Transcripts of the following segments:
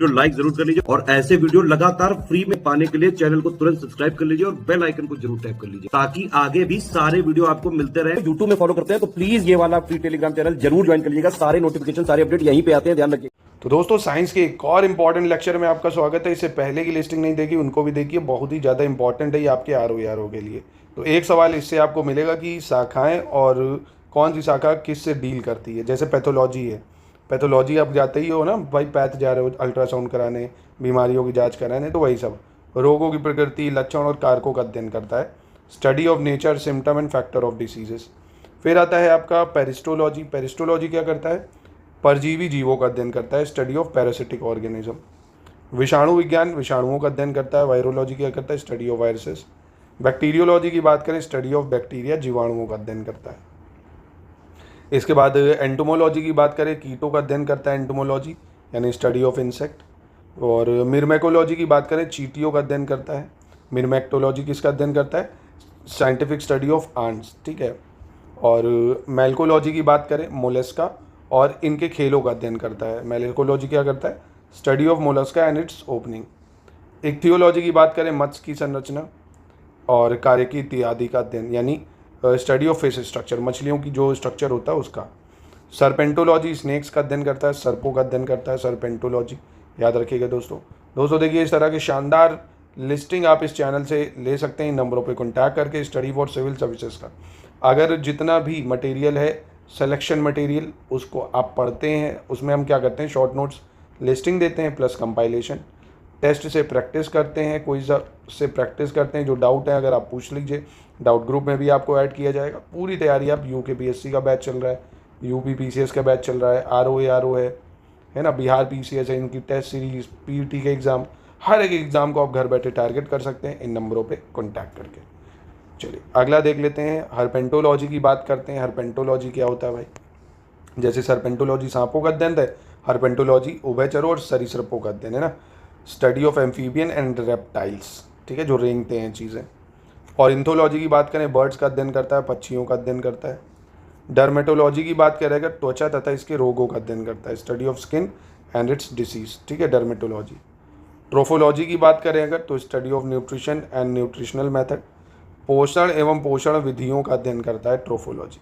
Video like जरूर कर लीजिए और ऐसे वीडियो लगातार फ्री में पाने के लिए चैनल को तुरंत सब्सक्राइब कर लीजिए और बेल आइकन को जरूर टैप कर लीजिए ताकि आगे भी सारे वीडियो आपको मिलते रहे। यूट्यूब में फॉलो करते हैं तो प्लीज ये वाला फ्री टेलीग्राम चैनल जरूर ज्वाइन कर लीजिएगा। सारे नोटिफिकेशन सारे अपडेट यहीं पे आते हैं, ध्यान रखिए। तो दोस्तों साइंस के एक और इम्पॉर्टेंट लेक्चर में आपका स्वागत है। इससे पहले की लिस्टिंग नहीं देखी उनको भी देखिए, बहुत ही ज़्यादा इंपॉर्टेंट है ये आपके आरओ के लिए। तो एक सवाल इससे आपको मिलेगा कि शाखाएं और कौन सी शाखा किस से डील करती है। जैसे पैथोलॉजी है, पैथोलॉजी आप जाते ही हो ना भाई, पैथ जा रहे हो अल्ट्रासाउंड कराने, बीमारियों की जांच कराने, तो वही सब रोगों की प्रकृति, लक्षण और कारकों का अध्ययन करता है। Study of nature, symptom and factor of diseases. फिर आता है आपका पेरिस्टोलॉजी। पेरिस्टोलॉजी क्या करता है? परजीवी जीवों का अध्ययन करता है, स्टडी ऑफ पैरासिटिक ऑर्गेनिज्म। विषाणु विज्ञान विषाणुओं का अध्ययन करता है। वायरोलॉजी क्या करता है? Study of viruses. बैक्टीरियोलॉजी की बात करें, स्टडी ऑफ बैक्टीरिया, जीवाणुओं का अध्ययन करता है। इसके बाद एंटोमोलॉजी की बात करें, कीटों का अध्ययन करता है एंटोमोलॉजी, यानी स्टडी ऑफ इंसेक्ट। और मिर्मेकोलॉजी की बात करें, चींटियों का अध्ययन करता है। मिर्मेक्टोलॉजी किसका अध्ययन करता है? साइंटिफिक स्टडी ऑफ आंट्स, ठीक है। और मेलकोलॉजी की बात करें, मोलस्का और इनके खेलों का अध्ययन करता है। मेलकोलॉजी क्या करता है? Study of Mollusca and it's opening. Ichthyology की बात करें, मत्स्य की संरचना और कार्य की इत्यादि का अध्ययन, यानी स्टडी ऑफ फिश स्ट्रक्चर, मछलियों की जो स्ट्रक्चर होता है उसका। सर्पेंटोलॉजी स्नेक्स का अध्ययन करता है, सर्पों का अध्ययन करता है सर्पेंटोलॉजी, याद रखिएगा दोस्तों देखिए इस तरह की शानदार लिस्टिंग आप इस चैनल से ले सकते हैं इन नंबरों पे कॉन्टैक्ट करके। स्टडी फॉर सिविल सर्विसेज का अगर जितना भी मटेरियल है, सिलेक्शन मटेरियल, उसको आप पढ़ते हैं, उसमें हम क्या करते हैं, शॉर्ट नोट्स लिस्टिंग देते हैं प्लस कंपाइलेशन। टेस्ट से प्रैक्टिस करते हैं, क्विज से प्रैक्टिस करते हैं। जो डाउट है अगर आप पूछ लीजिए, डाउट ग्रुप में भी आपको ऐड किया जाएगा। पूरी तैयारी आप UKPSC का बैच चल रहा है, UPPCS का बैच चल रहा है, RO है ना, बिहार PCS है, इनकी टेस्ट सीरीज, PET के एग्ज़ाम, हर एक एग्ज़ाम को आप घर बैठे टारगेट कर सकते हैं इन नंबरों पे कॉन्टैक्ट करके। चलिए अगला देख लेते हैं, हर्पेंटोलॉजी की बात करते हैं। हर्पेंटोलॉजी क्या होता है भाई? जैसे सर्पेंटोलॉजी सांपों का अध्ययन है, हर्पेंटोलॉजी उभयचरों और सरीसृपों का अध्ययन है ना, study of amphibian and reptiles, ठीक है, जो रेंगते हैं चीज़ें। और इंथोलॉजी की बात करें, बर्ड्स का अध्ययन करता है, पक्षियों का अध्ययन करता है। डर्मेटोलॉजी की बात करें अगर, त्वचा तथा इसके रोगों का अध्ययन करता है, study of skin and it's disease, ठीक है, डर्मेटोलॉजी। ट्रोफोलॉजी की बात करें अगर, तो study of nutrition and nutritional method, पोषण एवं पोषण विधियों का अध्ययन करता है ट्रोफोलॉजी।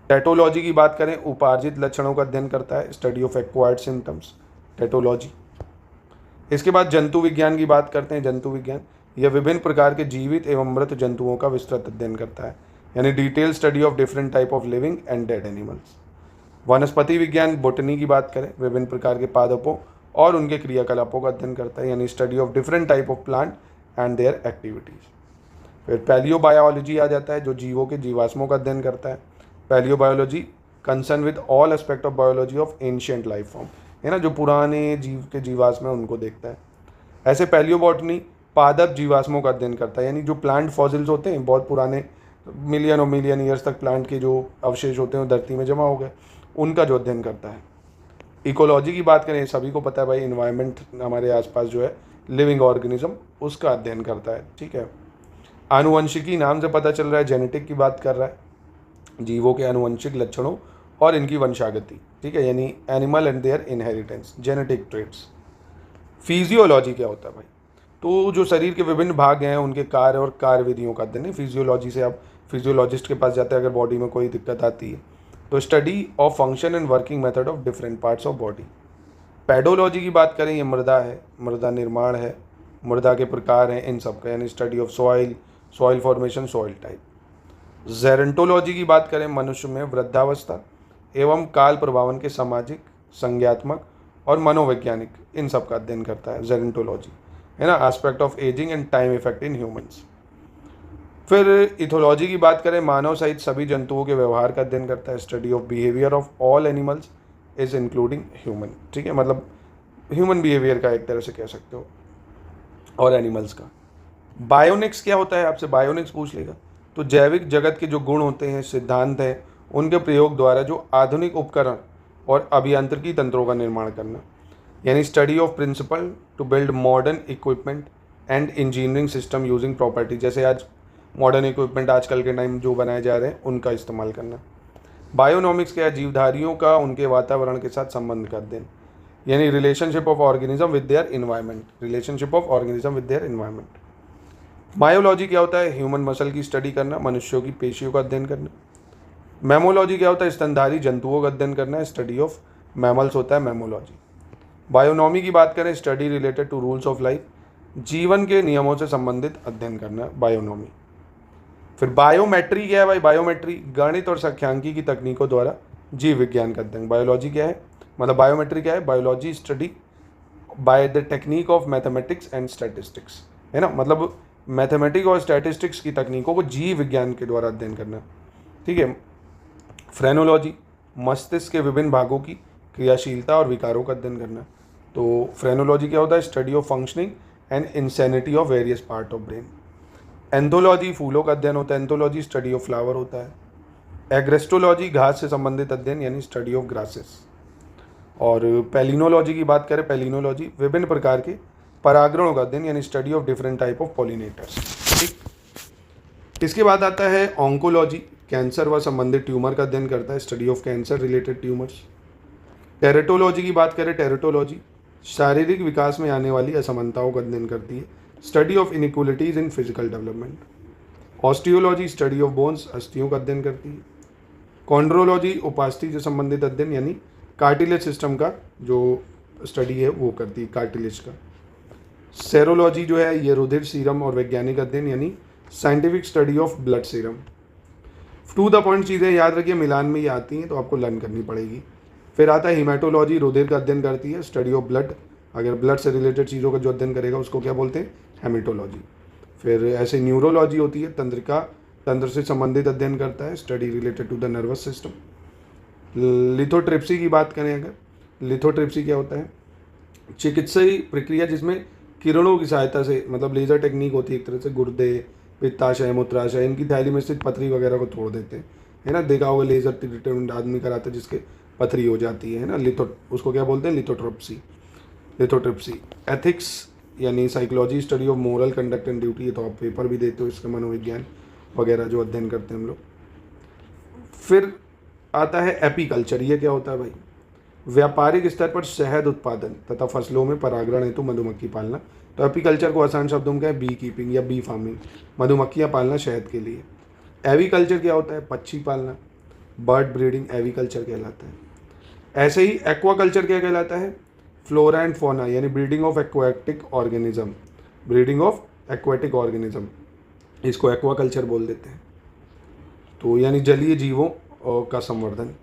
टेटोलॉजी की बात करें, उपार्जित लक्षणों का अध्ययन करता है, स्टडी ऑफ एक्वायर्ड सिम्टम्स, टेटोलॉजी। इसके बाद जंतु विज्ञान की बात करते हैं। जंतु विज्ञान यह विभिन्न प्रकार के जीवित एवं मृत जंतुओं का विस्तृत अध्ययन करता है, यानी detail study of different type of living and dead animals. वनस्पति विज्ञान बोटनी की बात करें, विभिन्न प्रकार के पादपों और उनके क्रियाकलापों का अध्ययन करता है, यानी study of different type of plant and there activities. फिर पैलियोबायोलॉजी आ जाता है, जो जीवों के जीवाश्मों का अध्ययन करता है। Palaeobiology concern with all aspect of biology of ancient life form, है ना, जो पुराने जीव के जीवाश्म है उनको देखता है। ऐसे पैलियोबॉटनी पादप जीवाश्मों का अध्ययन करता है, यानी जो प्लांट फॉसिल्स होते हैं, बहुत पुराने मिलियन और मिलियन ईयर्स तक प्लांट के जो अवशेष होते हैं धरती में जमा हो गए, उनका जो अध्ययन करता है। इकोलॉजी की बात करें, सभी को पता है भाई, इन्वायरमेंट हमारे आसपास जो है लिविंग ऑर्गेनिज्म, उसका अध्ययन करता है, ठीक है। आनुवंशिकी नाम से पता चल रहा है, जेनेटिक की बात कर रहा है, जीवों के आनुवंशिक लक्षणों और इनकी वंशागति, ठीक है, यानी animal and their inheritance, genetic traits. Physiology क्या होता है भाई? तो जो शरीर के विभिन्न भाग हैं उनके कार्य और कार्य विधियों का अध्ययन है। फिजियोलॉजी से आप फिजियोलॉजिस्ट के पास जाते हैं अगर बॉडी में कोई दिक्कत आती है, तो study of function and working method of different parts of body. Pedology की बात करें, ये मृदा है, मृदा निर्माण है, मृदा के प्रकार हैं, इन सब का, यानी study of soil, soil formation, soil type. Gerontology की बात करें, मनुष्य में वृद्धावस्था एवं काल प्रभावन के सामाजिक, संज्ञात्मक और मनोवैज्ञानिक, इन सब का अध्ययन करता है जेरेंटोलॉजी, है ना, aspect of ageing and time effect in humans. फिर इथोलॉजी की बात करें, मानव सहित सभी जंतुओं के व्यवहार का अध्ययन करता है, study of behaviour of all animals is including human, ठीक है, मतलब ह्यूमन बिहेवियर का एक तरह से कह सकते हो, और एनिमल्स का। बायोनिक्स क्या होता है, आपसे बायोनिक्स पूछ लेगा, तो जैविक जगत के जो गुण होते हैं, सिद्धांत हैं, उनके प्रयोग द्वारा जो आधुनिक उपकरण और अभियांत्रिकी तंत्रों का निर्माण करना, यानी study of principle to build modern equipment and engineering system using property, जैसे आज मॉडर्न इक्विपमेंट आजकल के टाइम जो बनाए जा रहे हैं उनका इस्तेमाल करना। बायोनॉमिक्स क्या है? जीवधारियों का उनके वातावरण के साथ संबंध का अध्ययन, यानी relationship of organism with their environment, relationship of organism with their environment. Myology क्या होता है? ह्यूमन मसल की स्टडी करना, मनुष्यों की पेशियों का अध्ययन करना। मैमोलॉजी क्या होता है? स्तनधारी जंतुओं का अध्ययन करना, स्टडी ऑफ मैमल्स होता है मैमोलॉजी। बायोनॉमी की बात करें, study related to rules of life, जीवन के नियमों से संबंधित अध्ययन करना, बायोनॉमी। फिर बायोमेट्री क्या है भाई? बायोमेट्री गणित और सांख्यिकी की तकनीकों द्वारा जीव विज्ञान का अध्ययन। बायोलॉजी क्या है, मतलब बायोमेट्री क्या है? Biology study by the technique of mathematics and statistics, है ना, मतलब मैथमेटिक्स और स्टैटिस्टिक्स की तकनीकों को जीव विज्ञान के द्वारा अध्ययन करना, ठीक है। फ्रेनोलॉजी मस्तिष्क के विभिन्न भागों की क्रियाशीलता और विकारों का अध्ययन करना। तो फ्रेनोलॉजी क्या होता है? Study of functioning and insanity of various part of brain. Anthology फूलों का अध्ययन होता है, एंथोलॉजी स्टडी ऑफ फ्लावर होता है। एग्रेस्टोलॉजी घास से संबंधित अध्ययन यानी स्टडी ऑफ ग्रासेस। और पेलिनोलॉजी की बात करें, पेलिनोलॉजी विभिन्न प्रकार के परागणों का अध्ययन यानी study of different type of pollinators, ठीक। इसके बाद आता है ऑन्कोलॉजी, कैंसर व संबंधित ट्यूमर का अध्ययन करता है, study of cancer related tumours. Teratology की बात करें, टेरेटोलॉजी शारीरिक विकास में आने वाली असमानताओं का अध्ययन करती है, study of inequalities in physical development. Osteology study of bones, अस्थियों का अध्ययन करती है। कॉन्ड्रोलॉजी उपास्थि से संबंधित अध्ययन यानी कार्टिलेज सिस्टम का जो स्टडी है वो करती है, कार्टिलेज का। सेरोलॉजी जो है ये रुधिर सीरम और वैज्ञानिक अध्ययन यानी scientific study of blood serum. To the point चीज़ें याद रखिए, मिलान में ये आती हैं तो आपको लर्न करनी पड़ेगी। फिर आता है हिमेटोलॉजी, रुधिर का अध्ययन करती है, स्टडी ऑफ ब्लड, अगर ब्लड से रिलेटेड चीज़ों का जो अध्ययन करेगा उसको क्या बोलते हैं? हेमेटोलॉजी। फिर ऐसे न्यूरोलॉजी होती है, तंत्र से संबंधित अध्ययन करता है, study related to the nervous system. Lithotripsy की बात करें अगर, लिथोट्रिप्सी क्या होता है? चिकित्सीय प्रक्रिया जिसमें किरणों की सहायता से, मतलब लेजर टेक्निक होती है एक तरह से, गुर्दे, पित्ताशय, मूत्राशय, इनकी थैली में स्थित पथरी वगैरह को तोड़ देते हैं, है ना। देखा होगा लेजर ट्रीटमेंट आदमी कराता है जिसके पथरी हो जाती है ना, उसको क्या बोलते हैं? Lithotripsy, lithotripsy. एथिक्स यानी psychology, study of moral conduct and duty, ये तो आप पेपर भी देते हो इसका, मनोविज्ञान वगैरह जो अध्ययन करते हैं हम लोग। फिर आता है एपीकल्चर, ये क्या होता है भाई? व्यापारिक स्तर पर शहद उत्पादन तथा फसलों में परागण हेतु मधुमक्खी पालना। तो एपीकल्चर को आसान शब्दों में क्या है? बी कीपिंग या बी फार्मिंग, मधुमक्खियाँ पालना शहद के लिए। एवीकल्चर क्या होता है? पक्षी पालना, बर्ड ब्रीडिंग एवीकल्चर कहलाता है। ऐसे ही एक्वाकल्चर क्या कहलाता है? फ्लोरा एंड फौना यानी breeding of aquatic organism, breeding of aquatic organism, इसको एक्वाकल्चर बोल देते हैं। तो यानी जलीय जीवों का संवर्धन।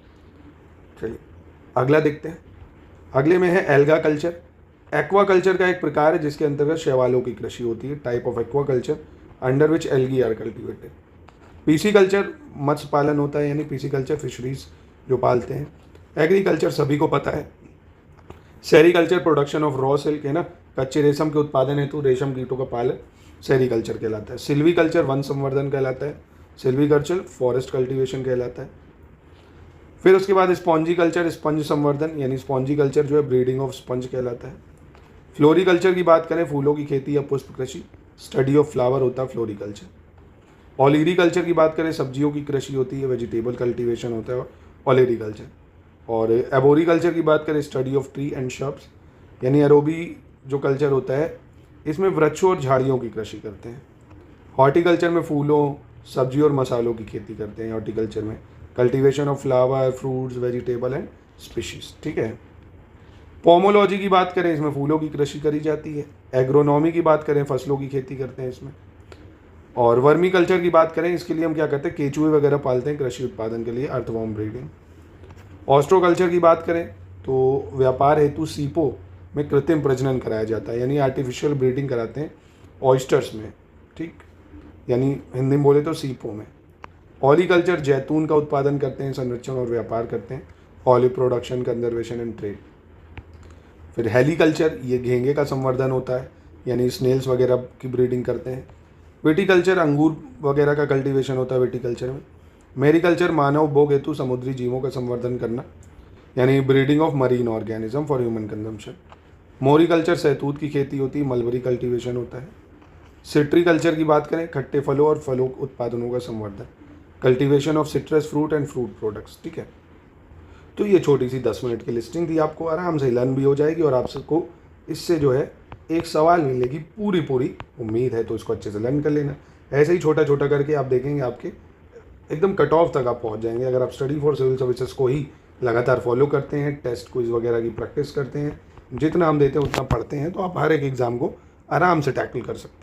चलिए अगला देखते हैं। अगले में है एल्गा कल्चर। एक्वाकल्चर का एक प्रकार है जिसके अंतर्गत शैवालों की कृषि होती है, type of aquaculture under which algae are cultivated. Pisciculture मत्स्य पालन होता है यानी पीसीकल्चर फिशरीज जो पालते हैं। एग्रीकल्चर सभी को पता है। Sericulture production of raw silk, है ना, कच्चे रेशम के उत्पादन हेतु रेशम कीटों का पालन सेरीकल्चर कहलाता है। सिल्वीकल्चर वन संवर्धन कहलाता है। सिल्वीकल्चर फॉरेस्ट कल्टीवेशन कहलाता है। फिर उसके बाद स्पॉन्जी कल्चर स्पंज संवर्धन यानी स्पॉन्जी कल्चर जो है ब्रीडिंग ऑफ स्पंज कहलाता है। फ्लोरिकल्चर की बात करें, फूलों की खेती या पुष्प कृषि, स्टडी ऑफ फ्लावर होता है फ्लोरिकल्चर। ऑलिरीकल्चर की बात करें, सब्जियों की कृषि होती है, वेजिटेबल कल्टीवेशन होता है ऑलिरीकल्चर। और एबोरीकल्चर की बात करें, study of tree and shrubs यानी एरोबी जो कल्चर होता है इसमें वृक्षों और झाड़ियों की कृषि करते हैं। हॉर्टिकल्चर में फूलों, सब्जी और मसालों की खेती करते हैं। हॉर्टिकल्चर में cultivation of flower, fruits, vegetable and species, ठीक है। पोमोलॉजी की बात करें, इसमें फूलों की कृषि करी जाती है। एग्रोनॉमी की बात करें, फसलों की खेती करते हैं इसमें। और वर्मी कल्चर की बात करें, इसके लिए हम क्या करते हैं? केचुए वगैरह पालते हैं कृषि उत्पादन के लिए, अर्थवॉर्म ब्रीडिंग। ऑस्ट्रोकल्चर की बात करें तो व्यापार हेतु सीपों में कृत्रिम प्रजनन कराया जाता है यानी आर्टिफिशियल ब्रीडिंग कराते हैं ऑयस्टर्स में, ठीक, यानी हिंदी में बोले तो सीपों में। ऑलिकल्चर जैतून का उत्पादन करते हैं, संरक्षण और व्यापार करते हैं, olive production, conservation and trade. फिर हेलीकल्चर ये घेंगे का संवर्धन होता है यानी स्नेल्स वगैरह की ब्रीडिंग करते हैं। विटिकल्चर अंगूर वगैरह का कल्टीवेशन होता है विटिकल्चर में। मेरिकल्चर मानव भोग हेतु समुद्री जीवों का संवर्धन करना यानी breeding of marine organism for human consumption. Moriculture सहतूत की खेती होती है, मलबरी कल्टीवेशन होता है। सिट्रीकल्चर की बात करें, खट्टे फलों और फलों उत्पादनों का संवर्धन, cultivation of citrus fruit and fruit products, ठीक है। तो ये छोटी सी 10 मिनट की लिस्टिंग थी, आपको आराम से लर्न भी हो जाएगी और आपको इससे जो है एक सवाल मिलेगी पूरी उम्मीद है, तो इसको अच्छे से लर्न कर लेना। ऐसे ही छोटा छोटा करके आप देखेंगे आपके एकदम कट ऑफ तक आप पहुंच जाएंगे। अगर आप स्टडी फॉर सिविल सर्विसेज को ही लगातार फॉलो करते हैं, टेस्ट क्विज वगैरह की प्रैक्टिस करते हैं, जितना हम देते हैं उतना पढ़ते हैं, तो आप हर एक एग्ज़ाम को आराम से टैकल कर सकते हैं।